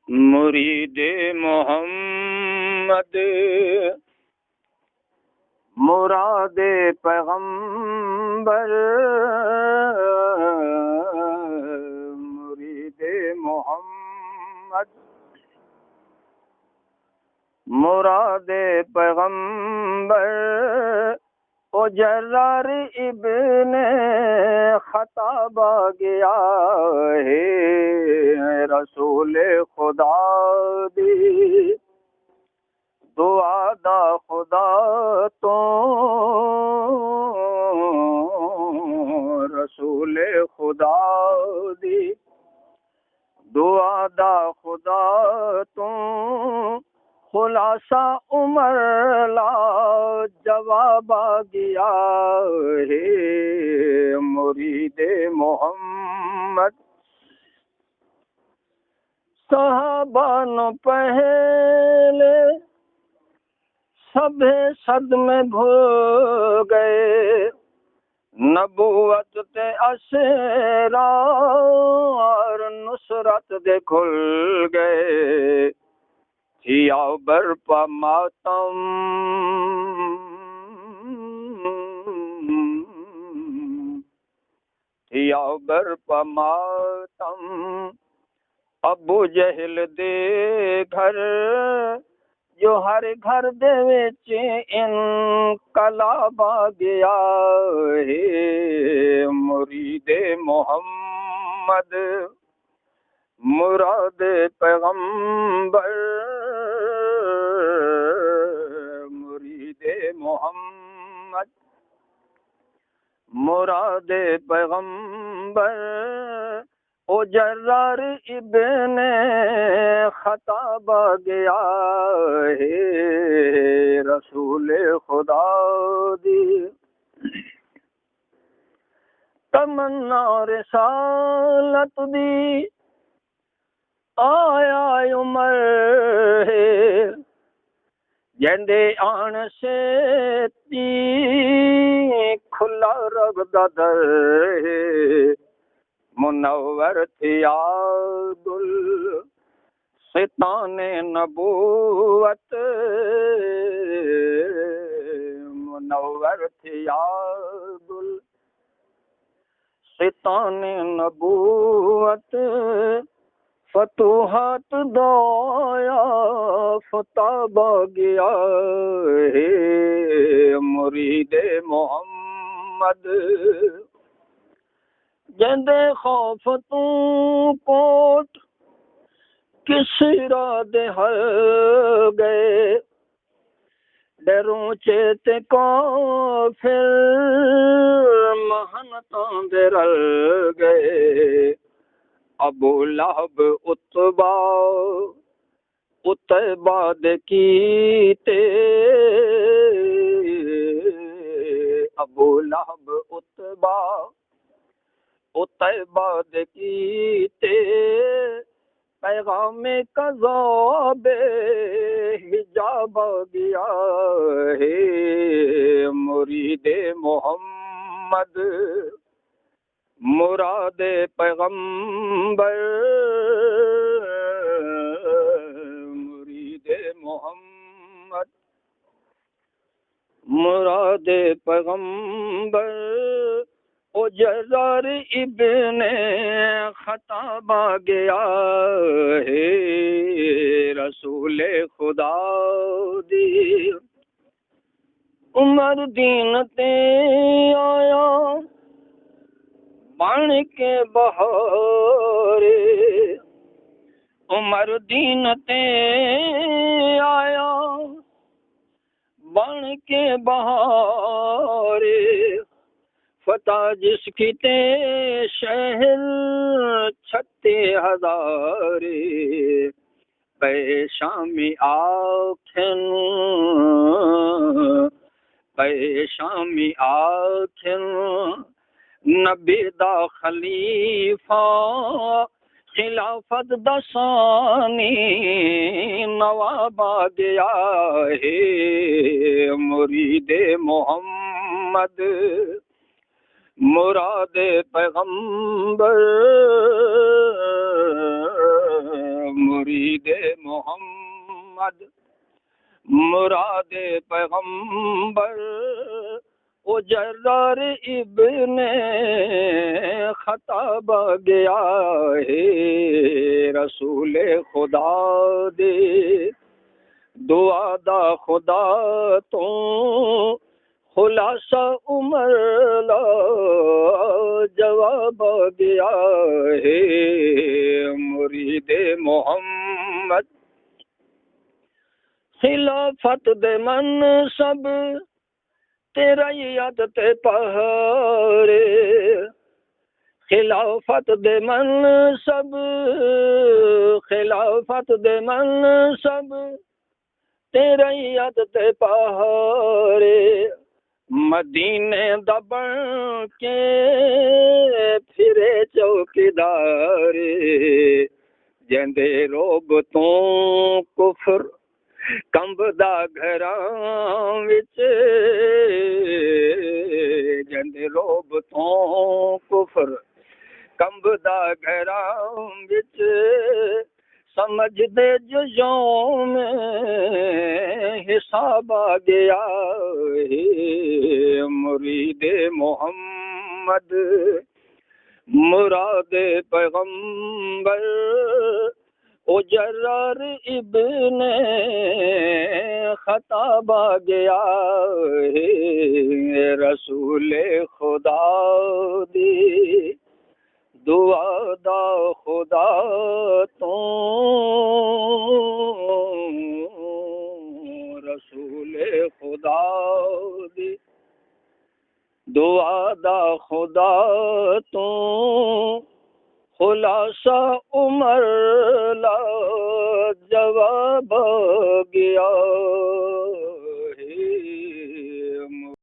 مرید محمد مراد پیغمبر، مرید محمد مراد پیغمبر، او جرار ابن خطاب گیا ہے، رسول خدا دی دعا دا خدا تو، رسول خدا دی دعا دا خدا تو، خلاصہ عمر لا جواب گیا ہے، مرید محمد صحابہ نو پہلے سبھی صدمے بھول گئے، نبوت تے اسرار نصرت دے کھل گئے، تھیا برپا ماتم تھیا برپا ماتم، ابو جہل دے گھر جو ہر گھر دے وچ انقلاب آ گیا ہے، مرید محمد مراد پیغمبر، مرید محمد مراد پیغمبر، او جرار ابن خطاب گیا ہے، رسول خدا دی تمنا رسالت دی آیا عمر ہے، جندے آن سے تی کھلا رب دا در ہے، منور تھیا گل ستان نبوت، منور تھیا گل ستان نبوت، فتوحات دایا فتاب گیا ہے، مرید محمد جندے خوف تو کوٹ کسرا دے ہل گئے، ڈروں چیتے کافر محنتاں دے رل گئے، ابو لہب اتبا دے کیتے، ابو لہب اتبا دے کیتے، پیغام کذاب حجاب گیا ہے، مرید محمد مراد پیغمبر، مرید محمد مراد پیغمبر، او جرار ابن خطاب گیا ہے، رسول خدا دی عمر دین تے آیا بن کے بہارے، عمر دین تے آیا بن کے بہارے، فتح جس کی تے شہر 36,000، بے شامی آکھن بے شامی آکھن، نبی دا خلیفہ خلافت دسانی نواب آ گیا ہے، مرید محمد مراد پیغمبر، مرید مرید محمد مراد پیغمبر او جرار ابن خطاب گیا ہے رسول خدا دے دعا دا خدا تو خلاصہ عمر لا جواب گیا ہے مرید محمد خلافت دے منصب تیرا یاد تے پہارے خلافت دے منصب خلافت دے منصب تیرا یاد تے پہارے مدینے دا بن کے پھرے چوکیدارے جندے روب تو کفر کنبدا گھراں وچ جندے روب تو کفر کنبدا گھراں وچ سمجھ دے جو یوم حساب آ گیا ہے مرید محمد مراد پیغمبر او جرار ابن خطاب آ گیا ہے رسول خدا دی دعا دا خدا تو رسول خدا دی دعا دا خدا تو خلاصہ عمر لا جواب گیا